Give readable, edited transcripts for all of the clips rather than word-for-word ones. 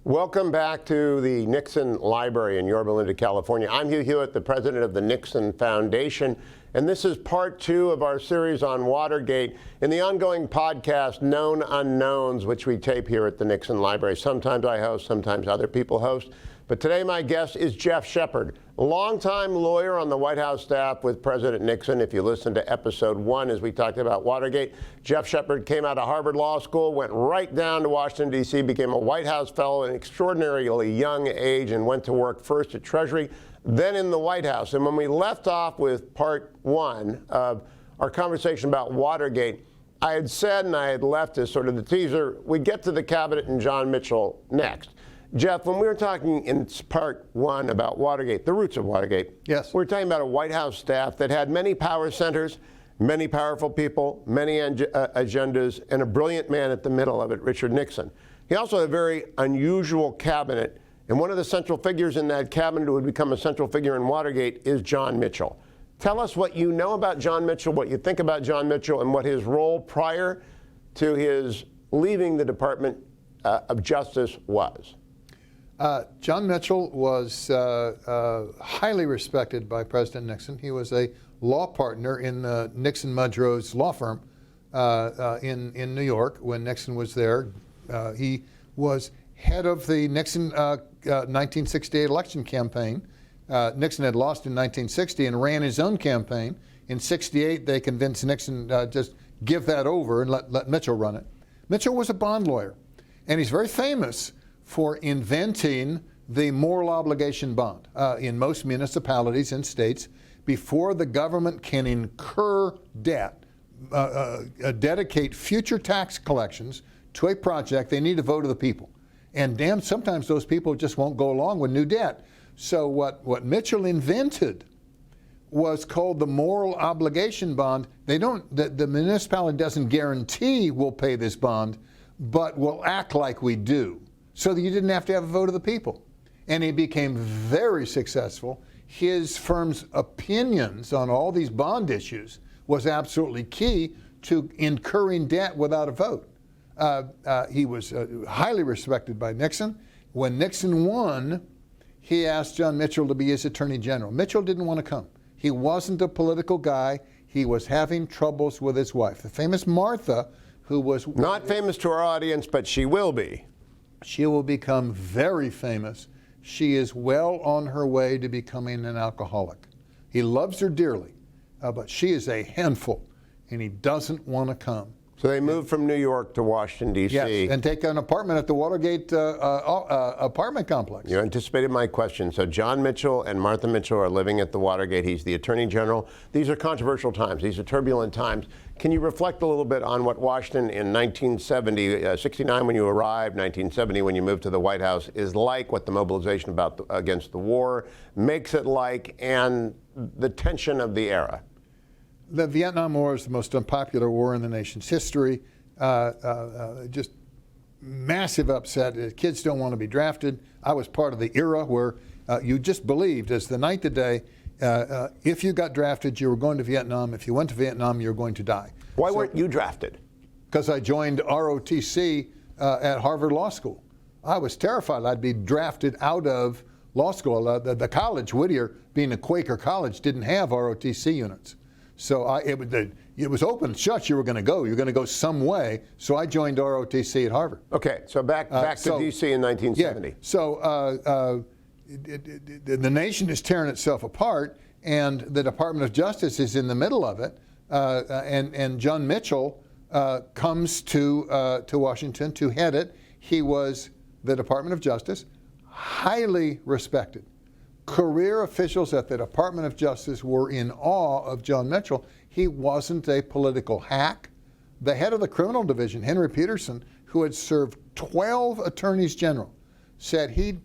Welcome back to the Nixon Library in Yorba Linda, California. I'm Hugh Hewitt, the president of the Nixon Foundation, and this is part 2 of our series on Watergate in the ongoing podcast, Known Unknowns, which we tape here at the Nixon Library. Sometimes I host, sometimes other people host. But today my guest is Geoff Shepard, a longtime lawyer on the White House staff with President Nixon. If you listen to episode 1 as we talked about Watergate, Geoff Shepard came out of Harvard Law School, went right down to Washington, D.C., became a White House fellow at an extraordinarily young age, and went to work first at Treasury, then in the White House. And when we left off with part 1 of our conversation about Watergate, I had said, and I had left as sort of the teaser, we'd get to the cabinet and John Mitchell next. Geoff, when we were talking in part 1 about Watergate, the roots of Watergate, yes, we were talking about a White House staff that had many power centers, many powerful people, many agendas, and a brilliant man at the middle of it, Richard Nixon. He also had a very unusual cabinet, and one of the central figures in that cabinet who would become a central figure in Watergate is John Mitchell. Tell us what you know about John Mitchell, what you think about John Mitchell, and what his role prior to his leaving the Department of Justice was. John Mitchell was highly respected by President Nixon. He was a law partner in Nixon Mudrow's law firm in New York when Nixon was there. He was head of the Nixon 1968 election campaign. Nixon had lost in 1960 and ran his own campaign. In 68, they convinced Nixon just give that over and let Mitchell run it. Mitchell was a bond lawyer, and he's very famous for inventing the moral obligation bond. In most municipalities and states, before the government can incur debt, dedicate future tax collections to a project, they need a vote of the people. And damn, sometimes those people just won't go along with new debt. So what Mitchell invented was called the moral obligation bond. The municipality doesn't guarantee we'll pay this bond, but will act like we do, so that you didn't have to have a vote of the people. And he became very successful. His firm's opinions on all these bond issues was absolutely key to incurring debt without a vote. He was highly respected by Nixon. When Nixon won, he asked John Mitchell to be his attorney general. Mitchell didn't want to come. He wasn't a political guy. He was having troubles with his wife. The famous Martha, who was... Not famous to our audience, but she will be. She will become very famous. She is well on her way to becoming an alcoholic. He loves her dearly, but she is a handful, and he doesn't want to come. So they moved from New York to Washington, D.C. Yes, and take an apartment at the Watergate apartment complex. You anticipated my question. So John Mitchell and Martha Mitchell are living at the Watergate. He's the Attorney General. These are controversial times. These are turbulent times. Can you reflect a little bit on what Washington in 1970, 69 when you arrived, 1970 when you moved to the White House, is like, what the mobilization against the war makes it like, and the tension of the era? The Vietnam War is the most unpopular war in the nation's history. Just massive upset. Kids don't want to be drafted. I was part of the era where you just believed, as the night to day, if you got drafted, you were going to Vietnam. If you went to Vietnam, you were going to die. Why weren't you drafted? Because I joined ROTC at Harvard Law School. I was terrified I'd be drafted out of law school. The college, Whittier, being a Quaker college, didn't have ROTC units. So it was open and shut. You were going to go. You're going to go some way. So I joined ROTC at Harvard. Okay, so back to D.C. in 1970. Yeah, so the nation is tearing itself apart, and the Department of Justice is in the middle of it. And John Mitchell comes to Washington to head it. He was the Department of Justice, highly respected. Career officials at the Department of Justice were in awe of John Mitchell. He wasn't a political hack. The head of the criminal division, Henry Peterson, who had served 12 attorneys general, said he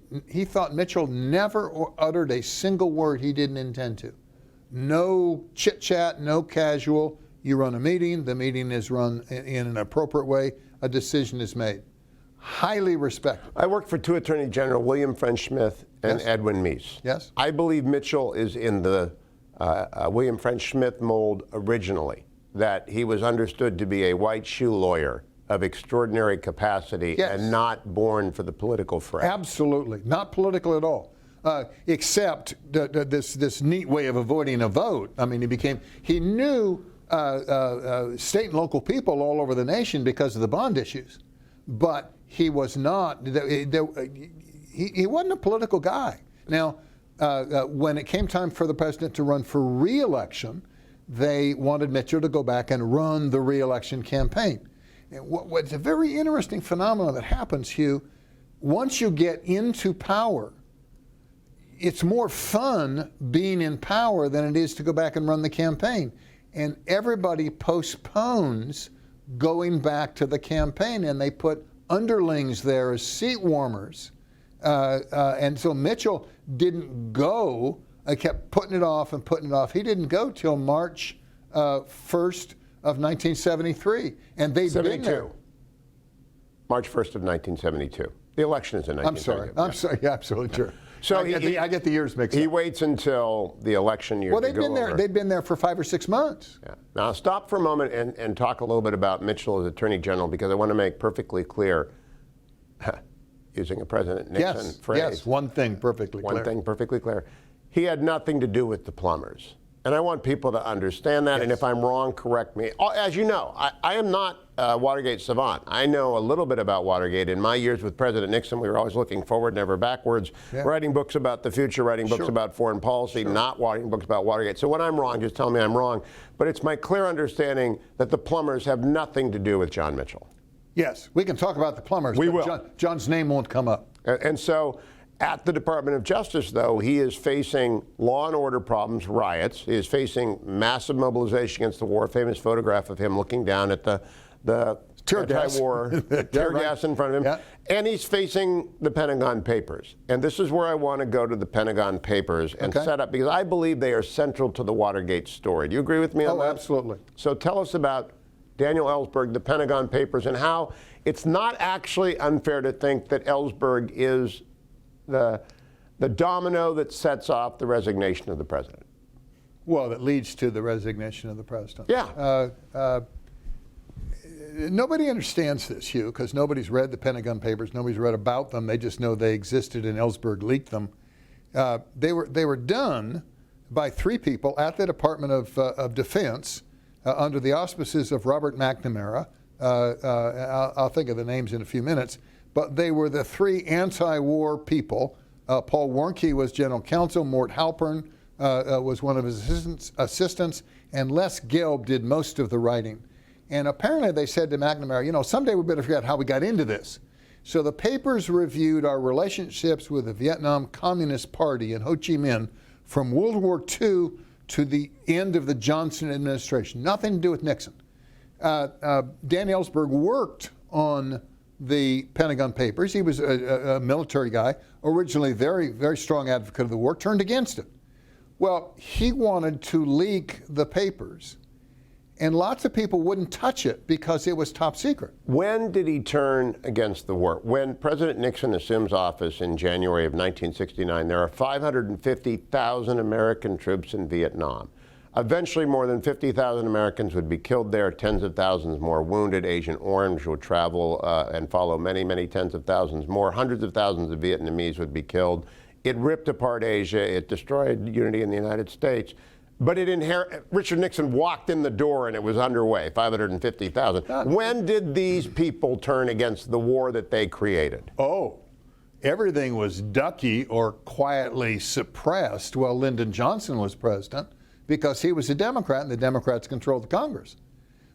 thought Mitchell never uttered a single word he didn't intend to. No chit-chat, no casual. You run a meeting, the meeting is run in an appropriate way, a decision is made. Highly respected. I worked for 2 Attorney General, William French Smith and Yes. Edwin Meese. Yes. I believe Mitchell is in the William French Smith mold originally, that he was understood to be a white shoe lawyer of extraordinary capacity and not born for the political fray. Absolutely. Not political at all. Except this neat way of avoiding a vote. I mean, he knew state and local people all over the nation because of the bond issues. But he was not, he wasn't a political guy. Now, when it came time for the president to run for re-election, they wanted Mitchell to go back and run the re-election campaign. And what's a very interesting phenomenon that happens, Hugh, once you get into power, it's more fun being in power than it is to go back and run the campaign. And everybody postpones going back to the campaign, and they put underlings there as seat warmers. And so Mitchell didn't go. I kept putting it off and putting it off. He didn't go till March 1st of 1973. And they'd been there. March 1st of 1972. The election is in 1972. I'm sorry. Yeah, absolutely true. So I get the years mixed up. He waits until the election year. Well, they'd been there for 5 or 6 months. Yeah. Now stop for a moment and talk a little bit about Mitchell as Attorney General, because I want to make perfectly clear, using a President Nixon phrase. Yes, one thing perfectly clear. One thing perfectly clear. He had nothing to do with the plumbers. And I want people to understand that, and if I'm wrong, correct me. As you know, I am not a Watergate savant. I know a little bit about Watergate. In my years with President Nixon, we were always looking forward, never backwards, writing books about the future, writing books about foreign policy, not writing books about Watergate. So when I'm wrong, just tell me I'm wrong. But it's my clear understanding that the plumbers have nothing to do with John Mitchell. Yes, we can talk about the plumbers, but John's name won't come up. And so at the Department of Justice, though, he is facing law and order problems, riots. He is facing massive mobilization against the war. Famous photograph of him looking down at the tear gas. Anti-war tear gas in front of him. Yeah. And he's facing the Pentagon Papers. And this is where I want to go to the Pentagon Papers and set up, because I believe they are central to the Watergate story. Do you agree with me on that? Oh, absolutely. So tell us about Daniel Ellsberg, the Pentagon Papers, and how it's not actually unfair to think that Ellsberg is the domino that sets off the resignation of the president. Well, that leads to the resignation of the president. Yeah. Nobody understands this, Hugh, because nobody's read the Pentagon Papers. Nobody's read about them. They just know they existed and Ellsberg leaked them. They were done by 3 people at the Department of Defense under the auspices of Robert McNamara. I'll think of the names in a few minutes. But they were the 3 anti-war people. Paul Warnke was general counsel. Mort Halpern was one of his assistants. And Les Gelb did most of the writing. And apparently they said to McNamara, you know, someday we better figure out how we got into this. So the papers reviewed our relationships with the Vietnam Communist Party and Ho Chi Minh from World War II to the end of the Johnson administration. Nothing to do with Nixon. Dan Ellsberg worked on the Pentagon Papers. He was a military guy, originally very, very strong advocate of the war, turned against it. Well, he wanted to leak the papers, and lots of people wouldn't touch it because it was top secret. When did he turn against the war? When President Nixon assumes office in January of 1969, there are 550,000 American troops in Vietnam. Eventually, more than 50,000 Americans would be killed there, tens of thousands more wounded. Agent Orange would travel and follow many, many tens of thousands more. Hundreds of thousands of Vietnamese would be killed. It ripped apart Asia. It destroyed unity in the United States. But Richard Nixon walked in the door and it was underway, 550,000. When did these people turn against the war that they created? Oh, everything was ducky or quietly suppressed while Lyndon Johnson was president, because he was a Democrat and the Democrats controlled the Congress.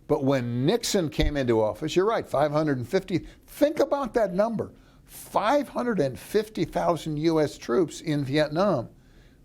But when Nixon came into office, you're right, 550, think about that number, 550,000 U.S. troops in Vietnam.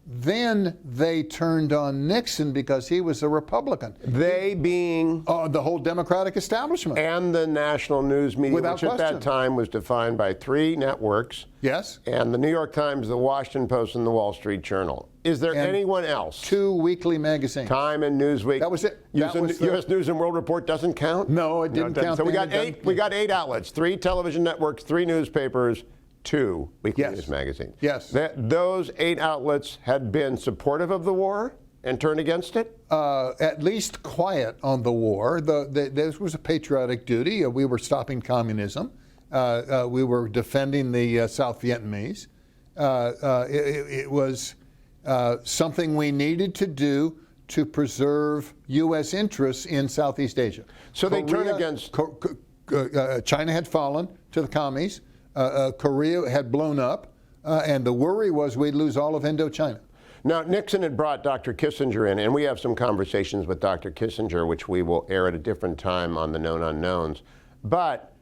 Then they turned on Nixon because he was a Republican. They being? The whole Democratic establishment. And the national news media, which at that time was defined by 3 networks. Yes. And the New York Times, the Washington Post, and the Wall Street Journal. Is there anyone else? 2 weekly magazines. Time and Newsweek. That was it. U.S. News and World Report doesn't count? No, it didn't count. So we got 8. We got 8 outlets: 3 television networks, 3 newspapers, 2 weekly news magazines. Yes. Those 8 outlets had been supportive of the war? and turn against it? At least quiet on the war. This was a patriotic duty. We were stopping communism. We were defending the South Vietnamese. It was something we needed to do to preserve U.S. interests in Southeast Asia. So they turn against... China had fallen to the commies. Korea had blown up. And the worry was we'd lose all of Indochina. Now, Nixon had brought Dr. Kissinger in, and we have some conversations with Dr. Kissinger, which we will air at a different time on the Known Unknowns. But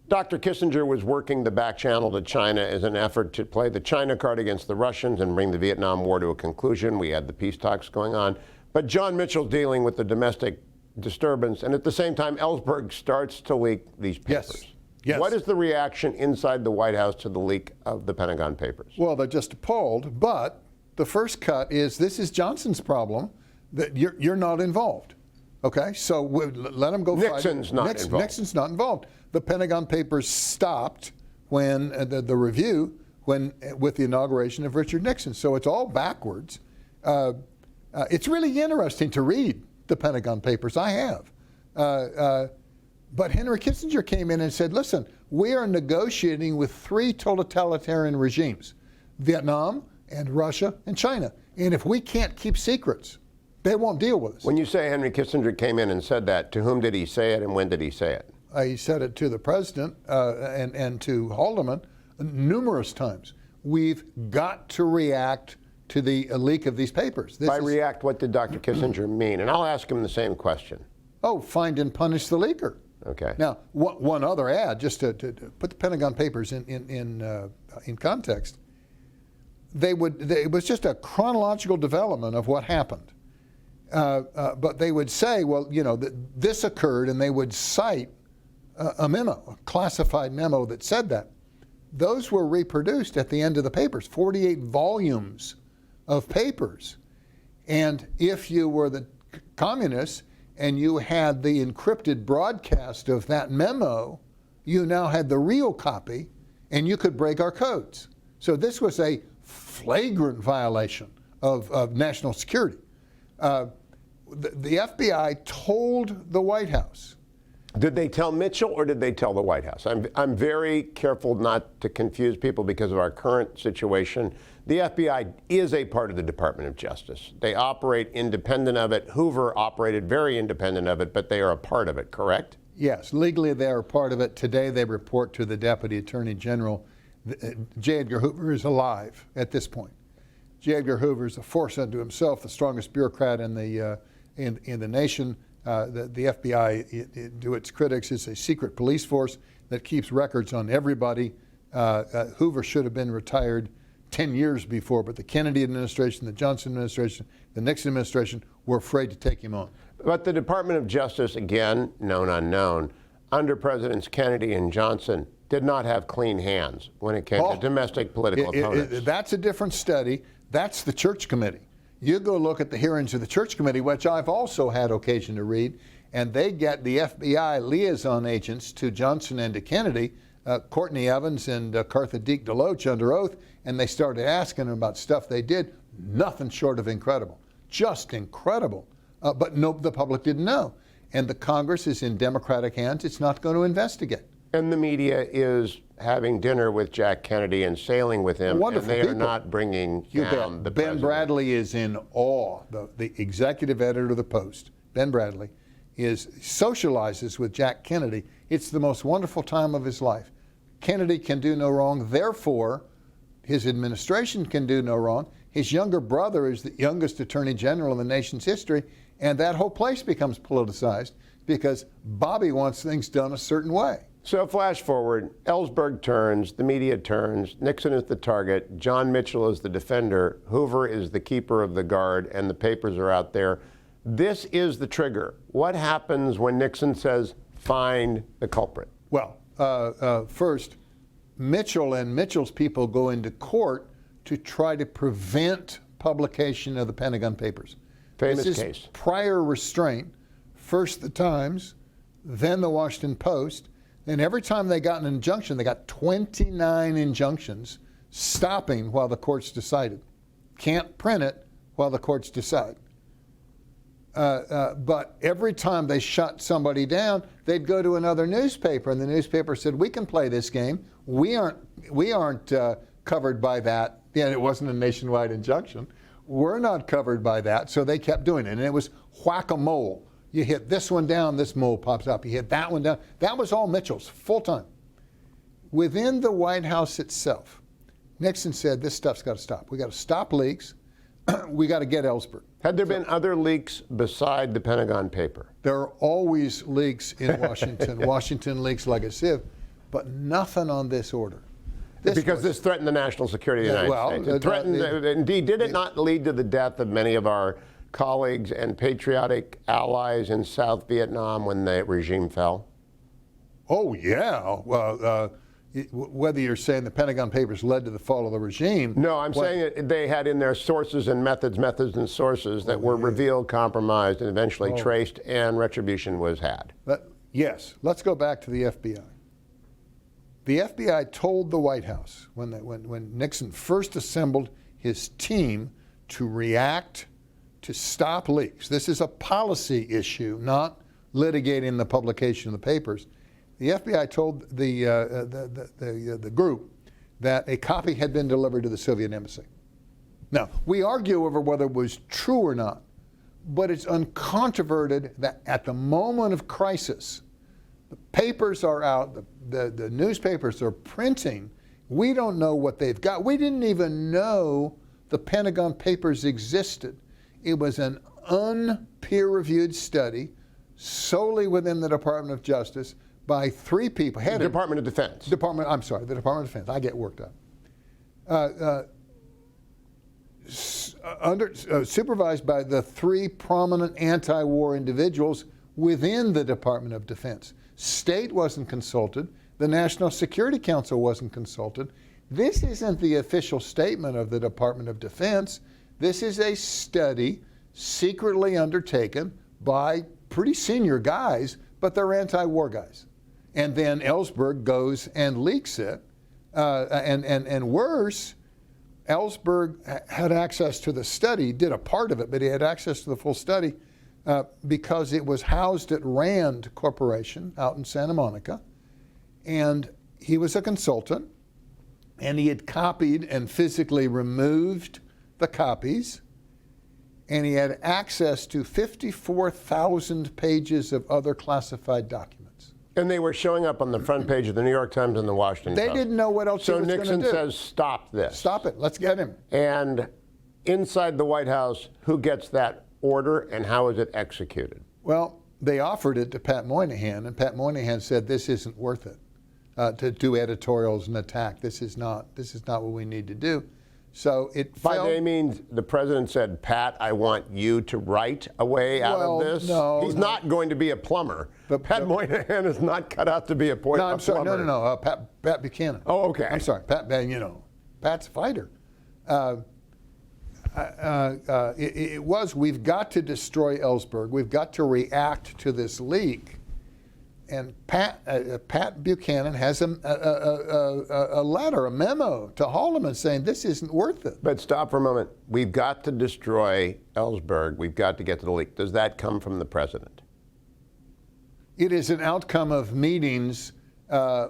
Dr. Kissinger was working the back channel to China as an effort to play the China card against the Russians and bring the Vietnam War to a conclusion. We had the peace talks going on. But John Mitchell dealing with the domestic disturbance, and at the same time, Ellsberg starts to leak these papers. Yes. What is the reaction inside the White House to the leak of the Pentagon Papers? Well, they're just appalled, but the first cut is this is Johnson's problem, that you're not involved. Okay, so let him go fight. Nixon's not involved. Nixon's not involved. The Pentagon Papers stopped when the review with the inauguration of Richard Nixon. So it's all backwards. It's really interesting to read the Pentagon Papers. I have. But Henry Kissinger came in and said, listen, we are negotiating with 3 totalitarian regimes, Vietnam and Russia and China. And if we can't keep secrets, they won't deal with us. When you say Henry Kissinger came in and said that, to whom did he say it and when did he say it? He said it to the president and to Haldeman numerous times. We've got to react to the leak of these papers. By react, what did Dr. Kissinger mean? And I'll ask him the same question. Oh, find and punish the leaker. Okay. Now, one other ad, just to put the Pentagon Papers in context. It was just a chronological development of what happened. But they would say, well, you know, this occurred, and they would cite a memo, a classified memo that said that. Those were reproduced at the end of the papers, 48 volumes of papers. And if you were the communists and you had the encrypted broadcast of that memo, you now had the real copy, and you could break our codes. So this was a flagrant violation of national security. The FBI told the White House. Did they tell Mitchell or did they tell the White House? I'm very careful not to confuse people because of our current situation. The FBI is a part of the Department of Justice. They operate independent of it. Hoover operated very independent of it, but they are a part of it, correct? Yes, legally they are a part of it. Today they report to the Deputy Attorney General. J. Edgar Hoover is alive at this point. J. Edgar Hoover is a force unto himself, the strongest bureaucrat in the nation. The FBI, to its critics, is a secret police force that keeps records on everybody. Hoover should have been retired 10 years before, but the Kennedy administration, the Johnson administration, the Nixon administration were afraid to take him on. But the Department of Justice, again, known unknown, under Presidents Kennedy and Johnson, did not have clean hands when it came to domestic political opponents. That's a different study. That's the Church Committee. You go look at the hearings of the Church Committee, which I've also had occasion to read, and they get the FBI liaison agents to Johnson and to Kennedy, Courtney Evans and Cartha Deek DeLoach under oath, and they started asking them about stuff they did. Nothing short of incredible. Just incredible. But no, the public didn't know. And the Congress is in Democratic hands. It's not going to investigate. And the media is having dinner with Jack Kennedy and sailing with him, Wonderful and they people. are not bringing down the Ben president. Bradley is in awe. The executive editor of the Post, Ben Bradley, socializes with Jack Kennedy. It's the most wonderful time of his life. Kennedy can do no wrong, therefore his administration can do no wrong. His younger brother is the youngest attorney general in the nation's history, and that whole place becomes politicized because Bobby wants things done a certain way. So flash forward, Ellsberg turns, the media turns, Nixon is the target, John Mitchell is the defender, Hoover is the keeper of the guard, and the papers are out there. This is the trigger. What happens when Nixon says, find the culprit? Well, first, Mitchell and Mitchell's people go into court to try to prevent publication of the Pentagon Papers. Famous this is case. Prior restraint, first the Times, then the Washington Post, and every time they got an injunction, they got 29 injunctions stopping while the courts decided. Can't print it while the courts decide. But every time they shut somebody down, they'd go to another newspaper, and the newspaper said, "We can play this game. We aren't covered by that." Yeah, it wasn't a nationwide injunction. We're not covered by that, so they kept doing it, and it was whack-a-mole. You hit this one down, this mole pops up. You hit that one down. That was all Mitchell's, full time. Within the White House itself, Nixon said, "This stuff's got to stop. We got to stop leaks. We got to get Ellsberg." Had there been other leaks beside the Pentagon paper? There are always leaks in Washington. Washington leaks like a sieve, but nothing on this order. Because this threatened the national security of the United States. It threatened, indeed, did it not lead to the death of many of our colleagues and patriotic allies in South Vietnam when the regime fell? Oh, yeah. Well, whether you're saying the Pentagon Papers led to the fall of the regime. No, I'm saying they had in their sources and methods and sources that were revealed, compromised, and eventually traced, and retribution was had. Yes. Let's go back to the FBI. The FBI told the White House when Nixon first assembled his team to react to stop leaks. This is a policy issue, not litigating the publication of the papers. The FBI told the group that a copy had been delivered to the Soviet embassy. Now, we argue over whether it was true or not, but it's uncontroverted that at the moment of crisis, the papers are out, the newspapers are printing. We don't know what they've got. We didn't even know the Pentagon Papers existed. It was an un-peer-reviewed study solely within the Department of Justice by 3 people. Department of Defense. The Department of Defense. I get worked up. Supervised by the 3 prominent anti-war individuals within the Department of Defense. State wasn't consulted. The National Security Council wasn't consulted. This isn't the official statement of the Department of Defense. This is a study secretly undertaken by pretty senior guys, but they're anti-war guys. And then Ellsberg goes and leaks it. And worse, Ellsberg had access to the study, did a part of it, but he had access to the full study because it was housed at Rand Corporation out in Santa Monica. And he was a consultant, and he had copied and physically removed the copies, and he had access to 54,000 pages of other classified documents. And they were showing up on the front page of the New York Times and the Washington Post. They didn't know what else he was going to do. So Nixon says, "Stop this. Stop it. Let's get him." And inside the White House, who gets that order and how is it executed? Well, they offered it to Pat Moynihan, and Pat Moynihan said, "This isn't worth it to do editorials and attack. This is not what we need to do." So it By fell. they mean the president said, "Pat, I want you to write a way out of this." No, he's not going to be a plumber. But Pat Moynihan is not cut out to be a plumber. No, I'm sorry. No. Pat Buchanan. Oh, okay. I'm sorry. Pat's a fighter. It was, we've got to destroy Ellsberg. We've got to react to this leak. And Pat Buchanan has a letter, a memo to Haldeman saying this isn't worth it. But stop for a moment. We've got to destroy Ellsberg. We've got to get to the leak. Does that come from the president? It is an outcome of meetings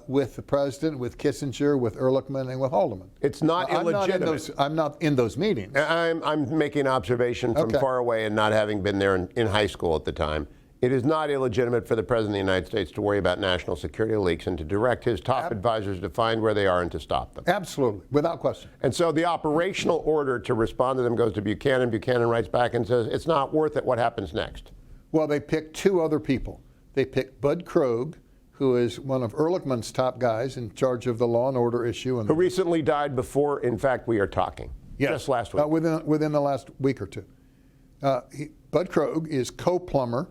with the president, with Kissinger, with Ehrlichman, and with Haldeman. It's not illegitimate. I'm not in those meetings. I'm making an observation from far away and not having been there in high school at the time. It is not illegitimate for the President of the United States to worry about national security leaks and to direct his top advisors to find where they are and to stop them. Absolutely, without question. And so the operational order to respond to them goes to Buchanan. Buchanan writes back and says, "It's not worth it. What happens next?" Well, they picked 2 other people. They picked Bud Krogh, who is one of Ehrlichman's top guys in charge of the law and order issue. Who recently died before, in fact, we are talking. Yes. Just last week. Within the last week or 2. Bud Krogh is co-plumber,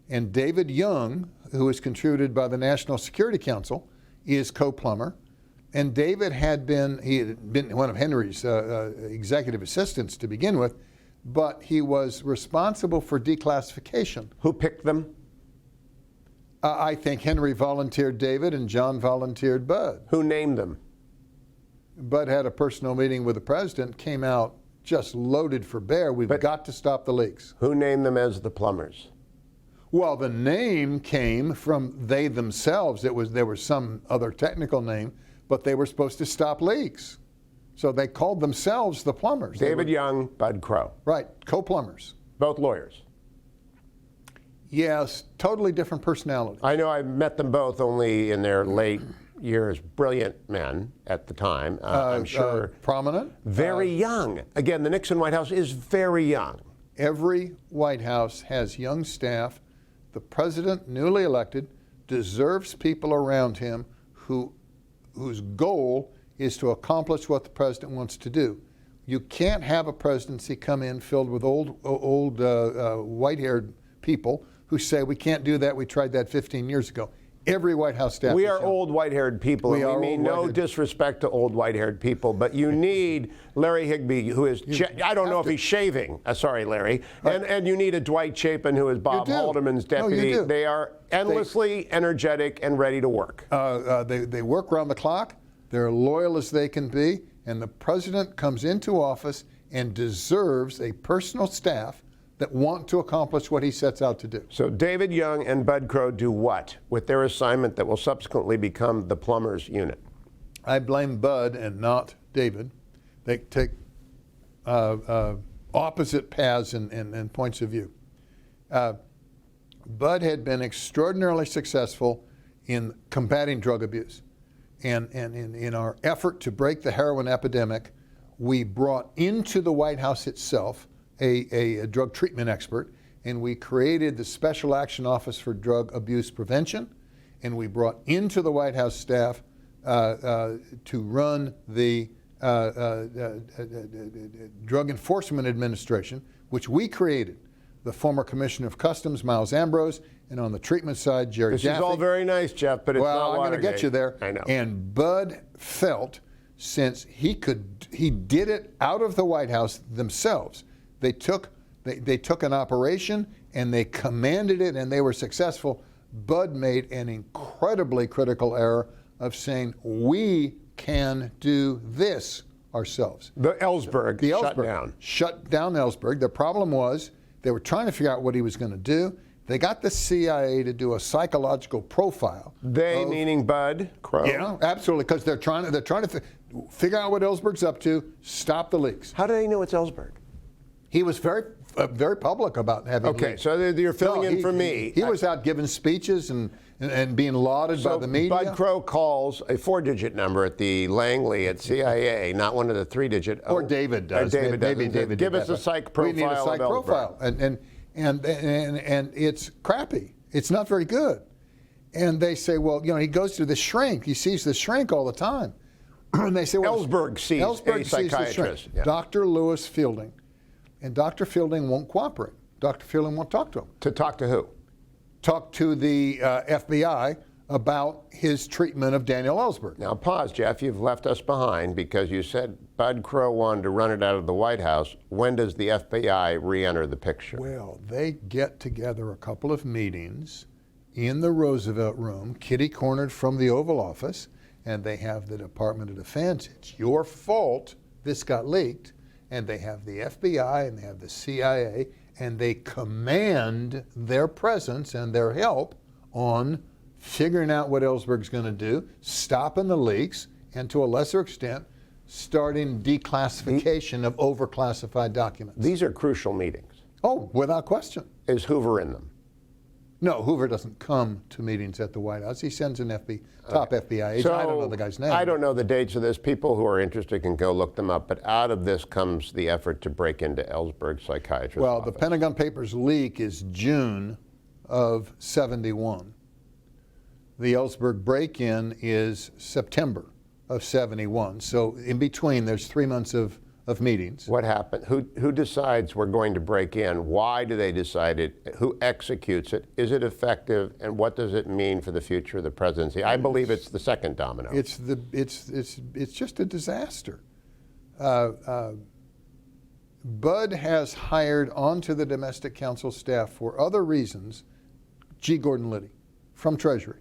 and David Young, who is contributed by the National Security Council, is co-plumber. And David had been one of Henry's executive assistants to begin with, but he was responsible for declassification. Who picked them? I think Henry volunteered David and John volunteered Bud. Who named them? Bud had a personal meeting with the president, came out just loaded for bear. We've got to stop the leaks. Who named them as the plumbers? Well, the name came from they themselves. There was some other technical name, but they were supposed to stop leaks. So they called themselves the plumbers. David Young, Bud Crow. Right, co-plumbers. Both lawyers. Yes, totally different personalities. I know I met them both only in their late years. Brilliant men at the time, I'm sure. Prominent. Very young. Again, the Nixon White House is very young. Every White House has young staff. The president, newly elected, deserves people around him whose goal is to accomplish what the president wants to do. You can't have a presidency come in filled with old white-haired people who say, we can't do that, we tried that 15 years ago. Every White House staff. We are old white-haired people. We mean no disrespect to old white-haired people, but you need Larry Higby, who is, I don't know if he's shaving. Sorry, Larry. Right. And you need a Dwight Chapin, who is Bob Haldeman's deputy. No, they are endlessly energetic and ready to work. They work around the clock. They're loyal as they can be. And the president comes into office and deserves a personal staff that want to accomplish what he sets out to do. So David Young and Bud Crow do what with their assignment that will subsequently become the plumbers unit? I blame Bud and not David. They take opposite paths and points of view. Bud had been extraordinarily successful in combating drug abuse. And in our effort to break the heroin epidemic, we brought into the White House itself a drug treatment expert, and we created the Special Action Office for Drug Abuse Prevention, and we brought into the White House staff to run the Drug Enforcement Administration, which we created. The former Commissioner of Customs, Miles Ambrose, and on the treatment side, Jerry Jaffe. This is all very nice, Jeff, but it's not Watergate. Well, I'm going to get you there. I know. And Bud felt, since he did it out of the White House themselves. They took an operation and they commanded it, and they were successful. Bud made an incredibly critical error of saying, we can do this ourselves. The Ellsberg shut down Ellsberg. The problem was they were trying to figure out what he was going to do. They got the CIA to do a psychological profile. They meaning Bud Crow? Yeah, absolutely, because they're trying to figure out what Ellsberg's up to, stop the leaks. How do they know it's Ellsberg? He was very public about having leaks. Okay, so you're filling in for me. He was out giving speeches and being lauded by the media. Bud Crow calls a 4-digit number at the Langley at CIA, not one of the 3-digit. Or David does. David does. Maybe David Give us a psych profile. We need a psych profile, and it's crappy. It's not very good. And they say, well, he goes to the shrink. He sees the shrink all the time. And they say, well, Ellsberg sees a psychiatrist. Yeah. Dr. Lewis Fielding. And Dr. Fielding won't cooperate. Dr. Fielding won't talk to him. To talk to who? Talk to the FBI about his treatment of Daniel Ellsberg. Now pause, Jeff. You've left us behind because you said Bud Crow wanted to run it out of the White House. When does the FBI re-enter the picture? Well, they get together a couple of meetings in the Roosevelt Room, kitty-cornered from the Oval Office, and they have the Department of Defense. It's your fault this got leaked. And they have the FBI and they have the CIA, and they command their presence and their help on figuring out what Ellsberg's going to do, stopping the leaks, and to a lesser extent, starting declassification of overclassified documents. These are crucial meetings. Oh, without question. Is Hoover in them? No, Hoover doesn't come to meetings at the White House. He sends an top FBI agent. So, I don't know the guy's name. I don't know the dates of this. People who are interested can go look them up. But out of this comes the effort to break into Ellsberg's psychiatrist's office. The Pentagon Papers leak is June of '71. The Ellsberg break-in is September of '71. So in between, there's 3 months of meetings. What happened? Who decides we're going to break in? Why do they decide it? Who executes it? Is it effective? And what does it mean for the future of the presidency? I believe it's the second domino. It's just a disaster. Bud has hired onto the domestic council staff for other reasons G. Gordon Liddy from Treasury.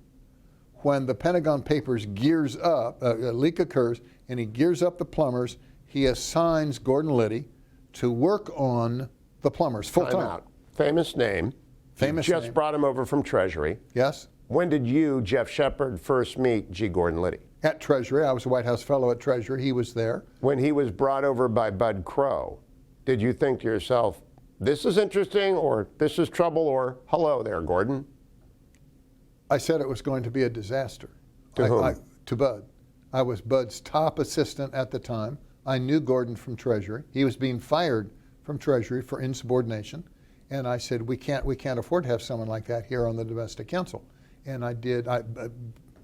When the Pentagon Papers gears up, a leak occurs, and he gears up the plumbers, he assigns Gordon Liddy to work on the plumbers full Time time. out. Famous name. Famous You just name. brought him over from Treasury. Yes. When did you, Geoff Shepard, first meet G. Gordon Liddy? At Treasury. I was a White House fellow at Treasury. He was there. When he was brought over by Bud Crow, did you think to yourself, this is interesting, or this is trouble, or hello there, Gordon? I said it was going to be a disaster. To whom? To Bud. I was Bud's top assistant at the time. I knew Gordon from Treasury. He was being fired from Treasury for insubordination. And I said, we can't afford to have someone like that here on the Domestic Council. And I did.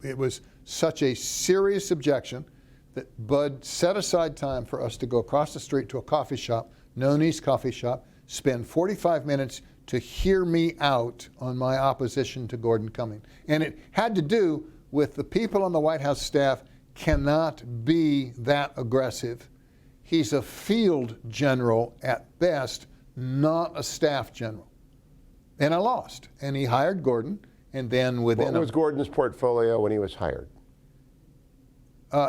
It was such a serious objection that Bud set aside time for us to go across the street to a coffee shop, Noni's Coffee Shop, spend 45 minutes to hear me out on my opposition to Gordon coming. And it had to do with the people on the White House staff cannot be that aggressive. He's a field general at best, not a staff general. And I lost. And he hired Gordon, and then within What was Gordon's portfolio when he was hired?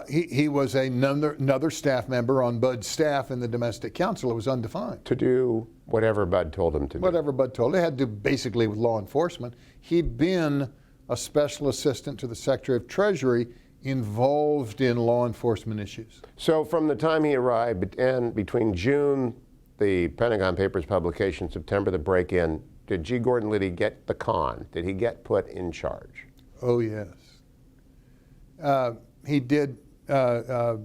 he was another staff member on Bud's staff in the Domestic Council. It was undefined. To do whatever Bud told him to do. Whatever Bud told him. It had to do basically with law enforcement. He'd been a special assistant to the Secretary of Treasury involved in law enforcement issues. So from the time he arrived and between June, the Pentagon Papers publication, September, the break-in, did G. Gordon Liddy get the con? Did he get put in charge? Oh, yes. He did a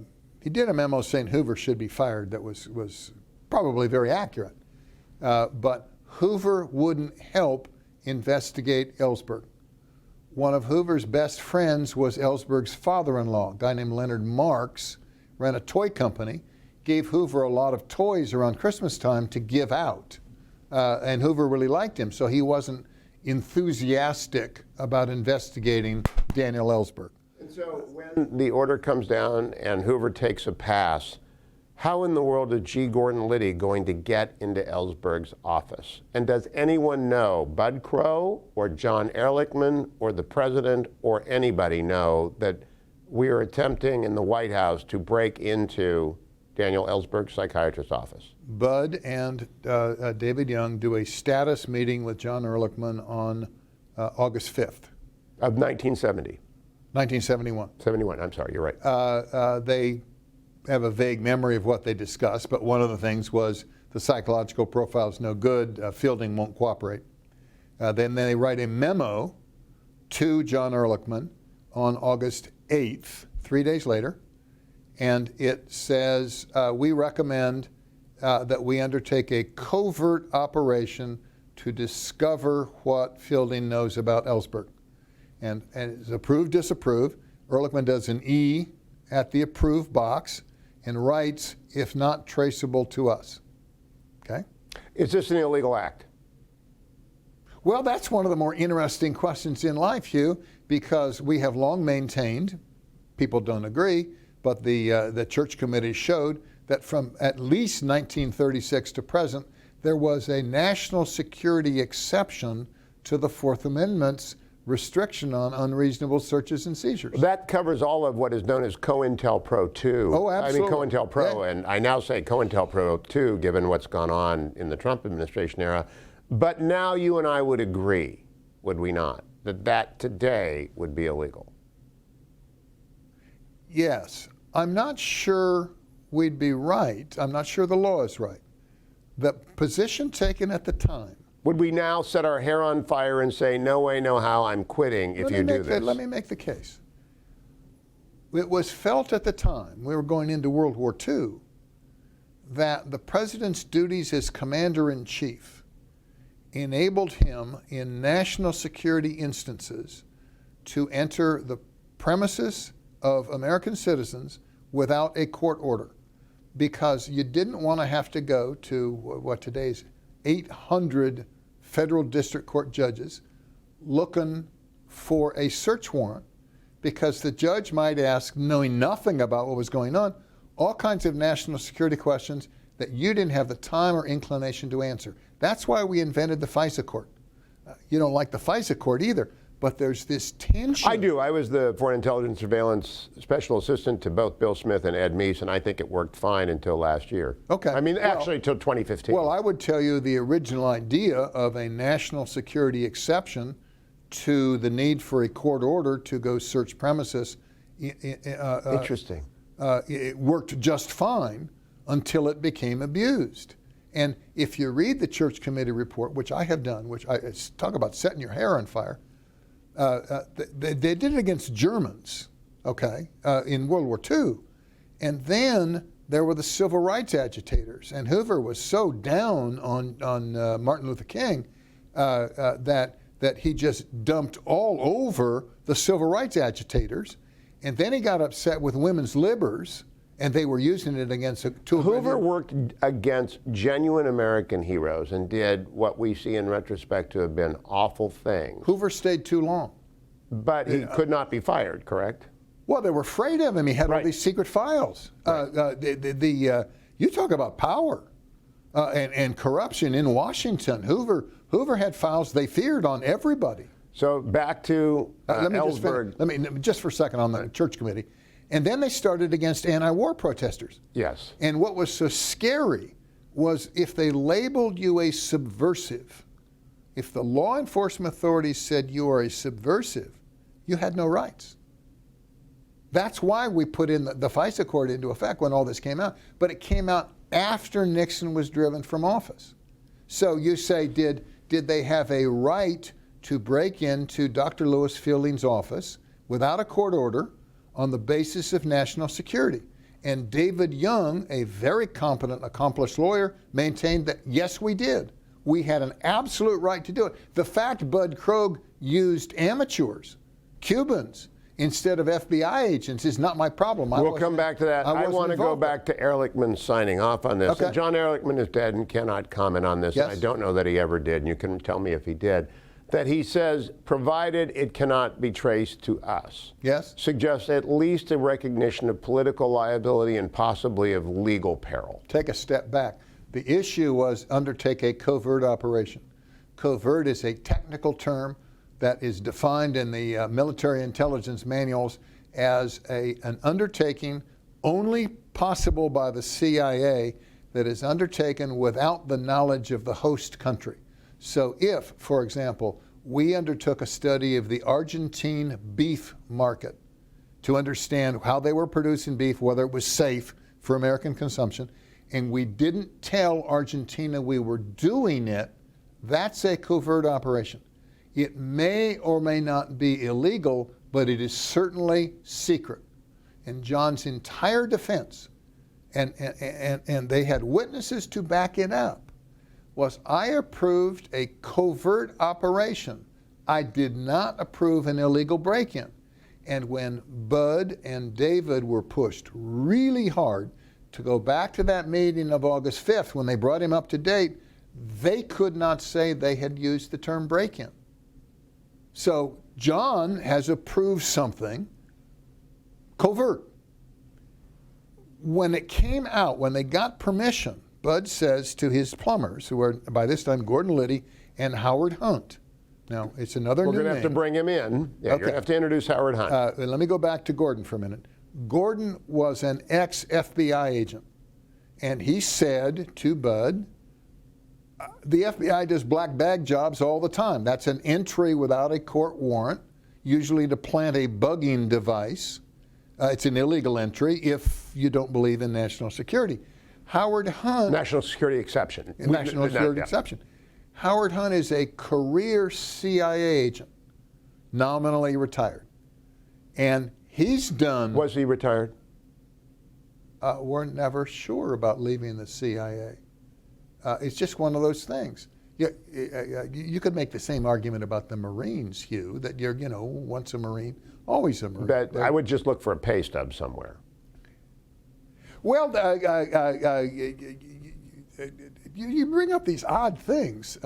memo saying Hoover should be fired that was probably very accurate. But Hoover wouldn't help investigate Ellsberg. One of Hoover's best friends was Ellsberg's father-in-law, a guy named Leonard Marks, ran a toy company, gave Hoover a lot of toys around Christmas time to give out. And Hoover really liked him, so he wasn't enthusiastic about investigating Daniel Ellsberg. And so when the order comes down and Hoover takes a pass, how in the world is G. Gordon Liddy going to get into Ellsberg's office? And does anyone know, Bud Crow or John Ehrlichman or the president or anybody know that we are attempting in the White House to break into Daniel Ellsberg's psychiatrist's office? Bud and David Young do a status meeting with John Ehrlichman on August 5th. Of 1970. 1971. 71, I'm sorry, you're right. They have a vague memory of what they discussed, but one of the things was the psychological profile is no good, Fielding won't cooperate. Then they write a memo to John Ehrlichman on August 8th, 3 days later, and it says, we recommend that we undertake a covert operation to discover what Fielding knows about Ellsberg. And it's approved, disapprove. Ehrlichman does an E at the approve box and writes, if not traceable to us. Okay? Is this an illegal act? Well, that's one of the more interesting questions in life, Hugh, because we have long maintained, people don't agree, but the church committee showed that from at least 1936 to present, there was a national security exception to the Fourth Amendment's restriction on unreasonable searches and seizures. That covers all of what is known as COINTELPRO 2. Oh, absolutely. I mean, COINTELPRO, Yeah. and I now say COINTELPRO 2, given what's gone on in the Trump administration era. But now you and I would agree, would we not, that that today would be illegal? Yes. I'm not sure we'd be right. I'm not sure the law is right. The position taken at the time. Would we now set our hair on fire and say, no way, no how, I'm quitting if you do this? Let me make the case. It was felt at the time, we were going into World War II, that the president's duties as commander-in-chief enabled him in national security instances to enter the premises of American citizens without a court order, because you didn't want to have to go to what today's 800 federal district court judges looking for a search warrant, because the judge might ask, knowing nothing about what was going on, all kinds of national security questions that you didn't have the time or inclination to answer. That's why we invented the FISA court. You don't like the FISA court either, but there's this tension. I do. I was the Foreign Intelligence Surveillance Special Assistant to both Bill Smith and Ed Meese, and I think it worked fine until last year. Okay. I mean, actually, until 2015. Well, I would tell you the original idea of a national security exception to the need for a court order to go search premises. Interesting. It worked just fine until it became abused. And if you read the Church Committee report, which I have done, which I talk about setting your hair on fire, they did it against Germans, okay, in World War II. And then there were the civil rights agitators. And Hoover was so down on Martin Luther King that he just dumped all over the civil rights agitators. And then he got upset with women's libbers, and they were using it against Hoover worked against genuine American heroes and did what we see in retrospect to have been awful things. Hoover stayed too long. But he could not be fired, correct? Well, they were afraid of him. He had all these secret files. Right. You talk about power and corruption in Washington. Hoover had files they feared on everybody. So back to Ellsberg. Let me just for a second on the Church Committee. And then they started against anti-war protesters. Yes. And what was so scary was if they labeled you a subversive, if the law enforcement authorities said you are a subversive, you had no rights. That's why we put in the FISA court into effect when all this came out. But it came out after Nixon was driven from office. So you say, did they have a right to break into Dr. Lewis Fielding's office without a court order on the basis of national security? And David Young, a very competent, accomplished lawyer, maintained that, yes, we did. We had an absolute right to do it. The fact Bud Krogh used amateurs, Cubans, instead of FBI agents is not my problem. We'll come back to that. I want to go back to Ehrlichman signing off on this. Okay. John Ehrlichman is dead and cannot comment on this. Yes. I don't know that he ever did, and you can tell me if he did. That he says, provided it cannot be traced to us, yes, suggests at least a recognition of political liability and possibly of legal peril. Take a step back. The issue was undertake a covert operation. Covert is a technical term that is defined in the military intelligence manuals as an undertaking only possible by the CIA that is undertaken without the knowledge of the host country. So if, for example, we undertook a study of the Argentine beef market to understand how they were producing beef, whether it was safe for American consumption, and we didn't tell Argentina we were doing it, that's a covert operation. It may or may not be illegal, but it is certainly secret. And John's entire defense, and they had witnesses to back it up, was I approved a covert operation. I did not approve an illegal break-in. And when Bud and David were pushed really hard to go back to that meeting of August 5th when they brought him up to date, they could not say they had used the term break-in. So John has approved something covert. When it came out, when they got permission, Bud says to his plumbers, who are by this time Gordon Liddy and Howard Hunt. Now, it's another new name. We're going to have to bring him in. Yeah, okay. You're going to have to introduce Howard Hunt. Let me go back to Gordon for a minute. Gordon was an ex-FBI agent, and he said to Bud, the FBI does black bag jobs all the time. That's an entry without a court warrant, usually to plant a bugging device. It's an illegal entry if you don't believe in national security. Howard Hunt... National security exception. National security exception. Howard Hunt is a career CIA agent, nominally retired. And he's done... Was he retired? We're never sure about leaving the CIA. It's just one of those things. You could make the same argument about the Marines, Hugh, that you're, once a Marine, always a Marine. But I would just look for a pay stub somewhere. Well, you bring up these odd things.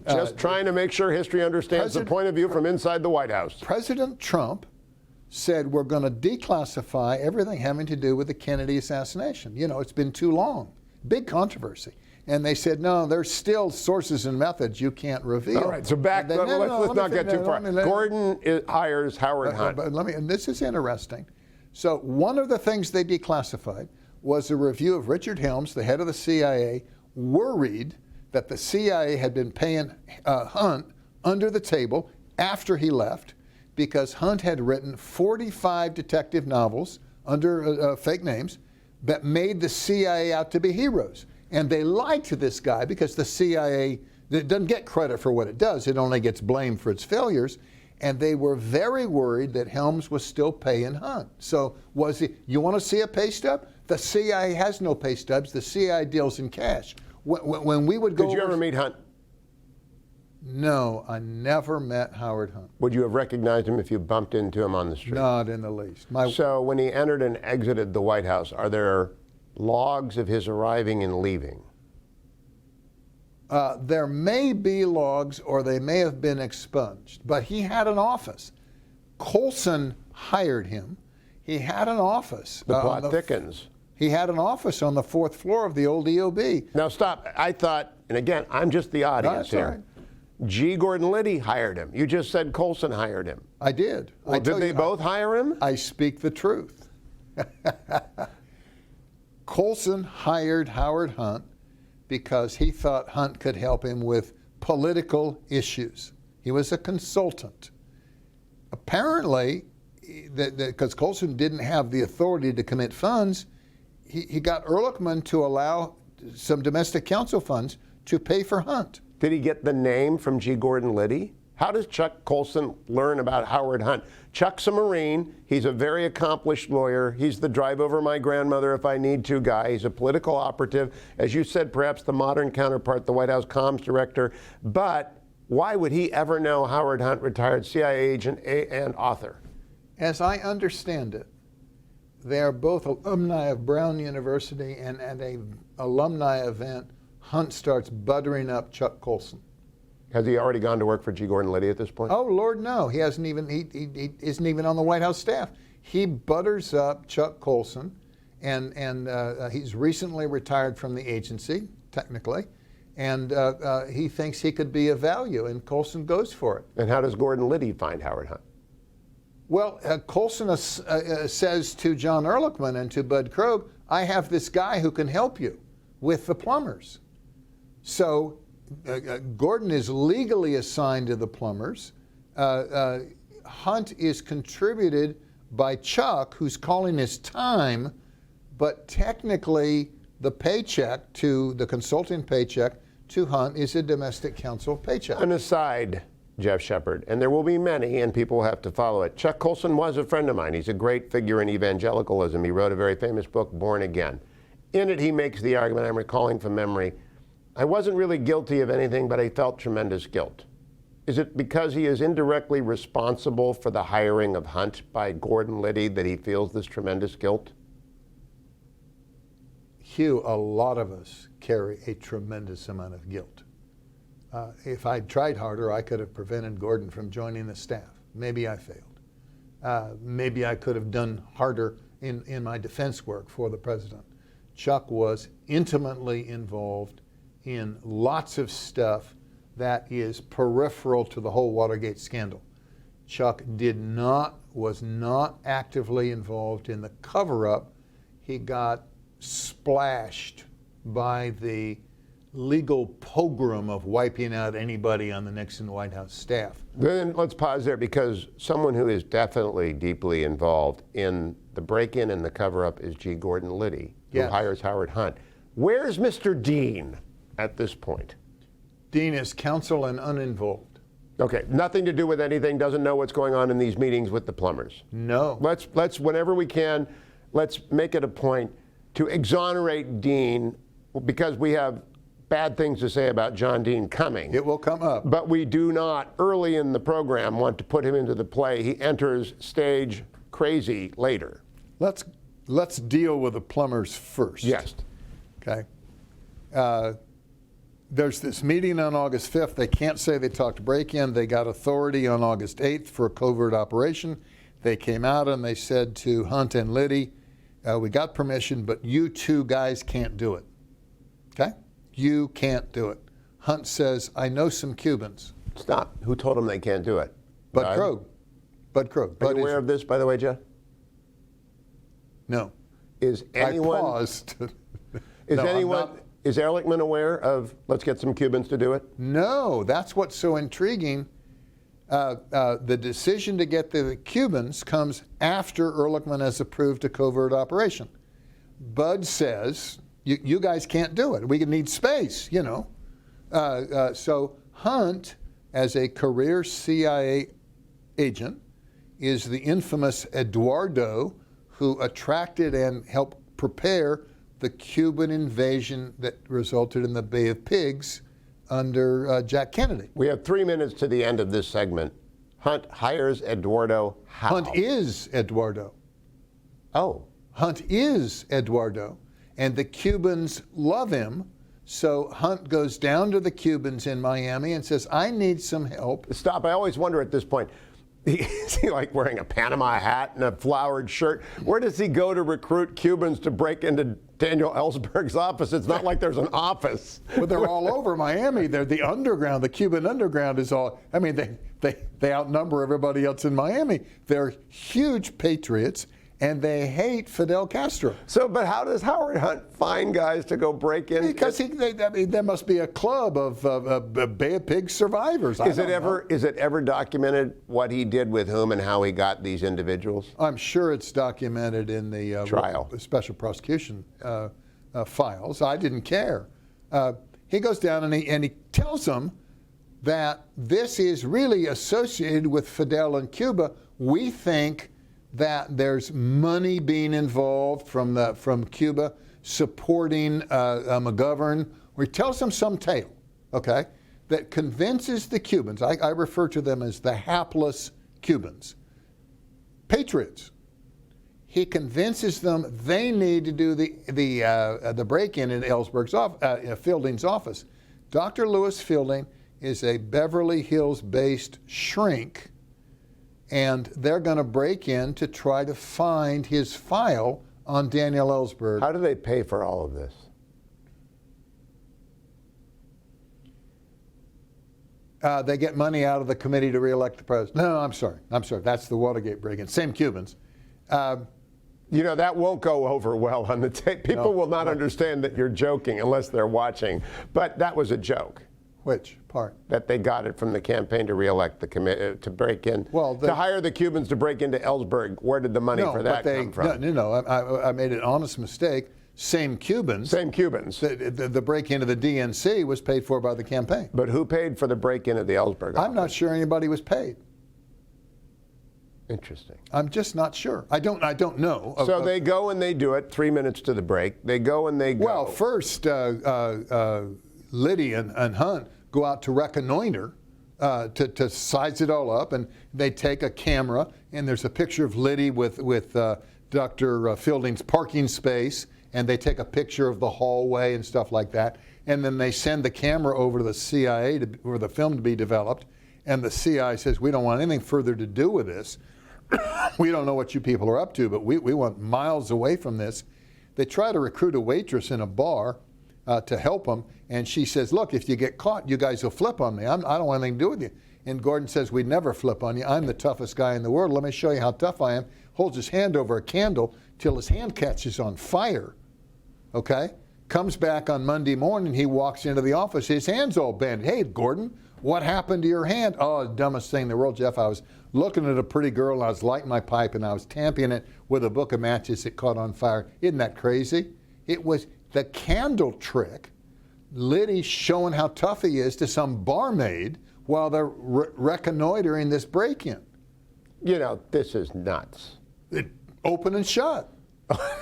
Just trying to make sure history understands the point of view from inside the White House. President Trump said we're going to declassify everything having to do with the Kennedy assassination. It's been too long. Big controversy. And they said, no, there's still sources and methods you can't reveal. All right, so back, let's not get too far. Gordon hires Howard Hunt. But and this is interesting. So one of the things they declassified was a review of Richard Helms, the head of the CIA, worried that the CIA had been paying Hunt under the table after he left because Hunt had written 45 detective novels under fake names that made the CIA out to be heroes. And they lied to this guy because the CIA doesn't get credit for what it does. It only gets blamed for its failures. And they were very worried that Helms was still paying Hunt. So was he, you want to see a pay stub? The CIA has no pay stubs. The CIA deals in cash. When we would go Did you ever meet Hunt? No, I never met Howard Hunt. Would you have recognized him if you bumped into him on the street? Not in the least. So when he entered and exited the White House, are there logs of his arriving and leaving? There may be logs, or they may have been expunged, but he had an office. Colson hired him. He had an office. The plot thickens. He had an office on the 4th floor of the old EOB. Now stop. I thought, and again, I'm just the audience here. Right. G. Gordon Liddy hired him. You just said Colson hired him. I did. Well, did they both hire him? I speak the truth. Colson hired Howard Hunt because he thought Hunt could help him with political issues. He was a consultant. Apparently, because Colson didn't have the authority to commit funds, he got Ehrlichman to allow some domestic counsel funds to pay for Hunt. Did he get the name from G. Gordon Liddy? How does Chuck Colson learn about Howard Hunt? Chuck's a Marine. He's a very accomplished lawyer. He's the drive over my grandmother if I need to guy. He's a political operative. As you said, perhaps the modern counterpart, the White House comms director. But why would he ever know Howard Hunt, retired CIA agent and author? As I understand it, they are both alumni of Brown University, and at an alumni event, Hunt starts buttering up Chuck Colson. Has he already gone to work for G. Gordon Liddy at this point? Oh, Lord, no. He hasn't even. He isn't even on the White House staff. He butters up Chuck Colson, and he's recently retired from the agency, technically, and he thinks he could be of value, and Colson goes for it. And how does Gordon Liddy find Howard Hunt? Well, Colson says to John Ehrlichman and to Bud Krogh, I have this guy who can help you with the plumbers. So Gordon is legally assigned to the plumbers. Hunt is contributed by Chuck, who's calling his time, but technically the paycheck to the consulting paycheck to Hunt is a domestic counsel paycheck. An aside, Geoff Shepard, and there will be many, and people will have to follow it. Chuck Colson was a friend of mine. He's a great figure in evangelicalism. He wrote a very famous book, Born Again. In it, he makes the argument, I'm recalling from memory, I wasn't really guilty of anything, but I felt tremendous guilt. Is it because he is indirectly responsible for the hiring of Hunt by Gordon Liddy that he feels this tremendous guilt? Hugh, a lot of us carry a tremendous amount of guilt. If I'd tried harder, I could have prevented Gordon from joining the staff. Maybe I failed. Maybe I could have done harder in my defense work for the president. Chuck was intimately involved in lots of stuff that is peripheral to the whole Watergate scandal. Chuck was not actively involved in the cover-up. He got splashed by the legal pogrom of wiping out anybody on the Nixon White House staff. Then let's pause there, because someone who is definitely deeply involved in the break-in and the cover-up is G. Gordon Liddy, who hires Howard Hunt. Where's Mr. Dean at this point? Dean is counsel and uninvolved. Okay, nothing to do with anything, doesn't know what's going on in these meetings with the plumbers. No. Let's whenever we can, let's make it a point to exonerate Dean, because we have bad things to say about John Dean coming. It will come up. But we do not, early in the program, want to put him into the play. He enters stage crazy later. Let's deal with the plumbers first. Yes. Okay. There's this meeting on August 5th. They can't say they talked break-in. They got authority on August 8th for a covert operation. They came out and they said to Hunt and Liddy, we got permission, but you two guys can't do it. Okay? you can't do it. Hunt says, I know some Cubans. Stop. Who told him they can't do it? Bud Krogh. Bud Krogh. Are you aware of this, by the way, Jeff? No. Is anyone? I paused. Is No, anyone? Is Ehrlichman aware of? Let's get some Cubans to do it. No, that's what's so intriguing. The decision to get the Cubans comes after Ehrlichman has approved a covert operation. Bud says, you guys can't do it. We need space, you know. So Hunt, as a career CIA agent, is the infamous Eduardo who attracted and helped prepare the Cuban invasion that resulted in the Bay of Pigs under Jack Kennedy. We have 3 minutes to the end of this segment. Hunt hires Eduardo how? Hunt is Eduardo. Oh. Hunt is Eduardo. And the Cubans love him. So Hunt goes down to the Cubans in Miami and says, I need some help. Stop. I always wonder at this point, is he like wearing a Panama hat and a flowered shirt? Where does he go to recruit Cubans to break into Daniel Ellsberg's office? It's not like there's an office. Well, they're all over Miami. They're the underground. The Cuban underground is all, I mean, they outnumber everybody else in Miami. They're huge patriots, and they hate Fidel Castro. So, but how does Howard Hunt find guys to go break in? Because there must be a club of Bay of Pigs survivors. Is it ever documented what he did with whom and how he got these individuals? I'm sure it's documented in the trial, special prosecution files. I didn't care. He goes down and he tells them that this is really associated with Fidel and Cuba. We think that there's money being involved from Cuba supporting McGovern. Or he tells them some tale, okay, that convinces the Cubans. I refer to them as the hapless Cubans, patriots. He convinces them they need to do the break-in in Ellsberg's Fielding's office. Dr. Lewis Fielding is a Beverly Hills-based shrink, and they're going to break in to try to find his file on Daniel Ellsberg. How do they pay for all of this? They get money out of the committee to reelect the president. No, I'm sorry. That's the Watergate break-in. Same Cubans. You know, that won't go over well on the tape. People will not understand that you're joking unless they're watching. But that was a joke. Which part? That they got it from the campaign to reelect the committee, to break in, to hire the Cubans to break into Ellsberg. Where did the money for that come from? No, I made an honest mistake. Same Cubans. Same Cubans. The break-in of the DNC was paid for by the campaign. But who paid for the break-in of the Ellsberg office? I'm not sure anybody was paid. Interesting. I'm just not sure. I don't know. So they go and they do it. 3 minutes to the break. They go and they go. Well, first, Liddy and Hunt go out to reconnoiter to size it all up, and they take a camera, and there's a picture of Liddy with Dr. Fielding's parking space, and they take a picture of the hallway and stuff like that, and then they send the camera over to the CIA for the film to be developed, and the CIA says, we don't want anything further to do with this. We don't know what you people are up to, but we want miles away from this. They try to recruit a waitress in a bar to help them, and she says, look, if you get caught, you guys will flip on me. I don't want anything to do with you. And Gordon says, we'd never flip on you. I'm the toughest guy in the world. Let me show you how tough I am. Holds his hand over a candle till his hand catches on fire. Okay? Comes back on Monday morning, he walks into the office, his hand's all bent. Hey, Gordon, what happened to your hand? Oh, the dumbest thing in the world, Jeff. I was looking at a pretty girl, and I was lighting my pipe, and I was tamping it with a book of matches that caught on fire. Isn't that crazy? It was the candle trick. Liddy showing how tough he is to some barmaid while they're reconnoitering this break-in. You know, this is nuts. Open and shut.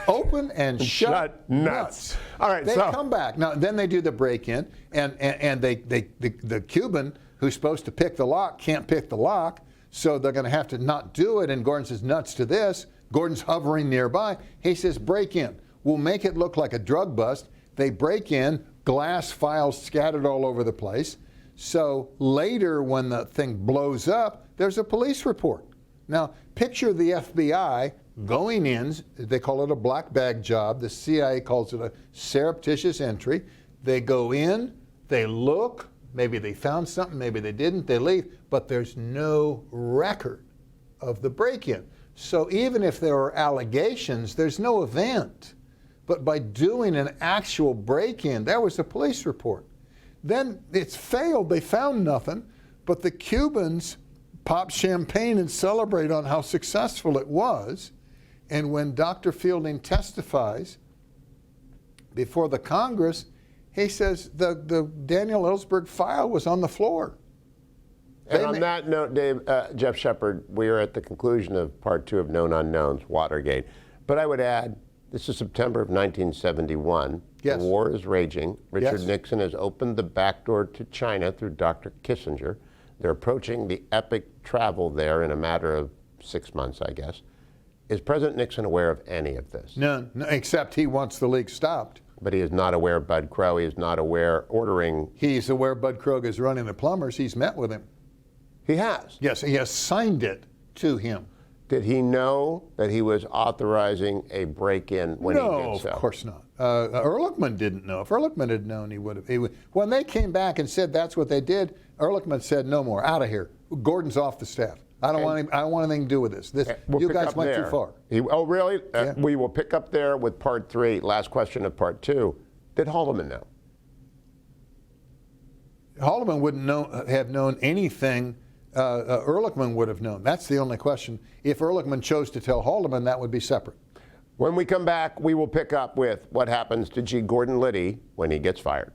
Open and shut. Nuts. All right, they come back. Now, then they do the break-in, and the Cuban who's supposed to pick the lock can't pick the lock, so they're going to have to not do it, and Gordon says, nuts to this. Gordon's hovering nearby. He says, break in. We'll make it look like a drug bust. They break in, glass files scattered all over the place. So later, when the thing blows up, there's a police report. Now, picture the FBI going in, they call it a black bag job. The CIA calls it a surreptitious entry, They go in, they look, maybe they found something, maybe they didn't, they leave, but there's no record of the break-in. So even if there are allegations, there's no event. But by doing an actual break-in, there was a police report. Then it's failed, they found nothing, but the Cubans pop champagne and celebrate on how successful it was. And when Dr. Fielding testifies before the Congress, he says the Daniel Ellsberg file was on the floor. And on that note, Dave, Geoff Shepard, we are at the conclusion of part 2 of Known Unknowns, Watergate. But I would add, this is September of 1971. Yes. The war is raging. Richard Yes. Nixon has opened the back door to China through Dr. Kissinger. They're approaching the epic travel there in a matter of 6 months, I guess. Is President Nixon aware of any of this? None, no, except he wants the leak stopped. But he is not aware of Bud Crow. He is not aware ordering. He's aware Bud Krogh is running the plumbers. He's met with him. He has. Yes, he has signed it to him. Did he know that he was authorizing a break-in when he did so? No, of course not. Ehrlichman didn't know. If Ehrlichman had known, he would have. When they came back and said that's what they did, Ehrlichman said, "No more, out of here. Gordon's off the staff. I don't want anything to do with this. We'll you pick guys up went there. too far." Oh, really? Yeah. We will pick up there with part 3. Last question of part 2. Did Haldeman know? Haldeman wouldn't have known anything. Ehrlichman would have known. That's the only question. If Ehrlichman chose to tell Haldeman, that would be separate. When we come back, we will pick up with what happens to G. Gordon Liddy when he gets fired.